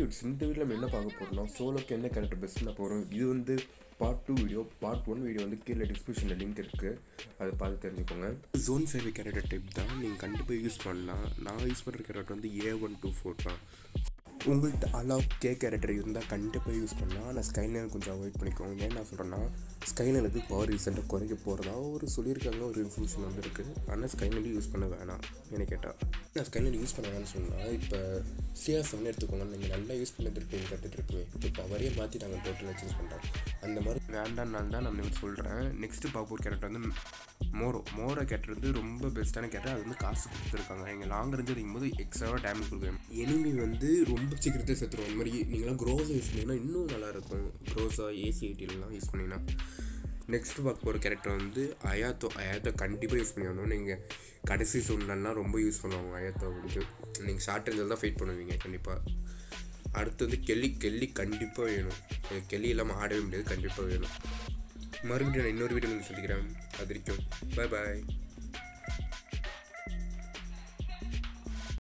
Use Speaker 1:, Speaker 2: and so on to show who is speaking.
Speaker 1: Tips. இந்த வீடியோவில் நம்ம என்ன பார்க்க போகிறோம்னா, சோலோக்கு என்ன கேரக்டர் பெஸ்ட்னா போகிறோம். இது வந்து பார்ட் 2 வீடியோ. பார்ட் 1 வீடியோ வந்து கீழே டிஸ்கிரிப்ஷனில் லிங்க் இருக்குது, அதை பார்த்து தெரிஞ்சுக்கோங்க. ஜோன் 5 கேரக்டர் டைப் தான் நீங்கள் கண்டிப்பாக யூஸ் பண்ணலாம். நான் யூஸ் பண்ணுற கேரக்டர் வந்து A124 தான். உங்கள்கிட்ட அலாவ் கேரக்டர் இருந்தால் கண்டிப்பாக யூஸ் பண்ணலாம். ஆனால் ஸ்கைலைன் கொஞ்சம் அவாய்ட் பண்ணிக்கோங்க. ஏன் நான் சொல்கிறேன்னா, ஸ்கைலைனுக்கு பவர் ரீசெண்டாக குறைக்க போகிறதா சொல்லியிருக்காங்க, ஒரு இன்ஃபர்மேஷன் வந்துருக்கு. ஆனால் ஸ்கைலைன் யூஸ் பண்ண வேணாம் என்ன கேட்டால். நான் ஸ்கைலைன் யூஸ் பண்ண வேணாம்னு சொன்னால், இப்போ CR7 எடுத்துக்கோங்க. நீங்கள் நல்லா யூஸ் பண்ணிட்டு இருப்பீங்க, கற்றுட்டு இருப்பீங்க. இப்போ அவரே மாற்றிட்டாங்க, டோட்டலாக சேஞ்ச் பண்ணுறாங்க. அந்த மாதிரி வேண்டாம்னால தான் நான் சொல்கிறேன். நெக்ஸ்ட்டு பார்ப்போர் கேரக்டர் வந்து மோரோ கேரக்டர் வந்து ரொம்ப பெஸ்ட்டான கேரக்டர். அது வந்து காசு கொடுத்துருக்காங்க. எங்கள் லாங் ரேஞ்சு அடிக்கும்போது எக்ஸ்ட்ராவாக டேமேஜ் கொடுக்குறேன். எனிமி வந்து ரொம்ப சீக்கிரத்தை செத்துருவோம். அந்த மாதிரி நீங்களாம் க்ரோஸா யூஸ் பண்ணிங்கன்னா இன்னும் நல்லாயிருக்கும். க்ரோஸா AC80 யூஸ் பண்ணிங்கன்னா. நெக்ஸ்ட்டு பார்க்க போகிற கேரக்டர் வந்து அயாத்தோ கண்டிப்பாக யூஸ் பண்ணணும். நீங்கள் கடைசி சூழ்நிலாம் ரொம்ப யூஸ் பண்ணுவாங்க அயாத்தோ. வந்து நீங்கள் ஷார்ட் ரேஞ்சில் தான் ஃபைட் பண்ணுவீங்க கண்டிப்பாக. அடுத்து வந்து கெல்லி கண்டிப்பாக வேணும். கெல்லி இல்லாமல் ஆடவே முடியாது, கண்டிப்பாக வேணும். மறுபடியும் நான் இன்னொரு வீடியோ சொல்லிக்கிறேன். அது வரைக்கும் பாய்.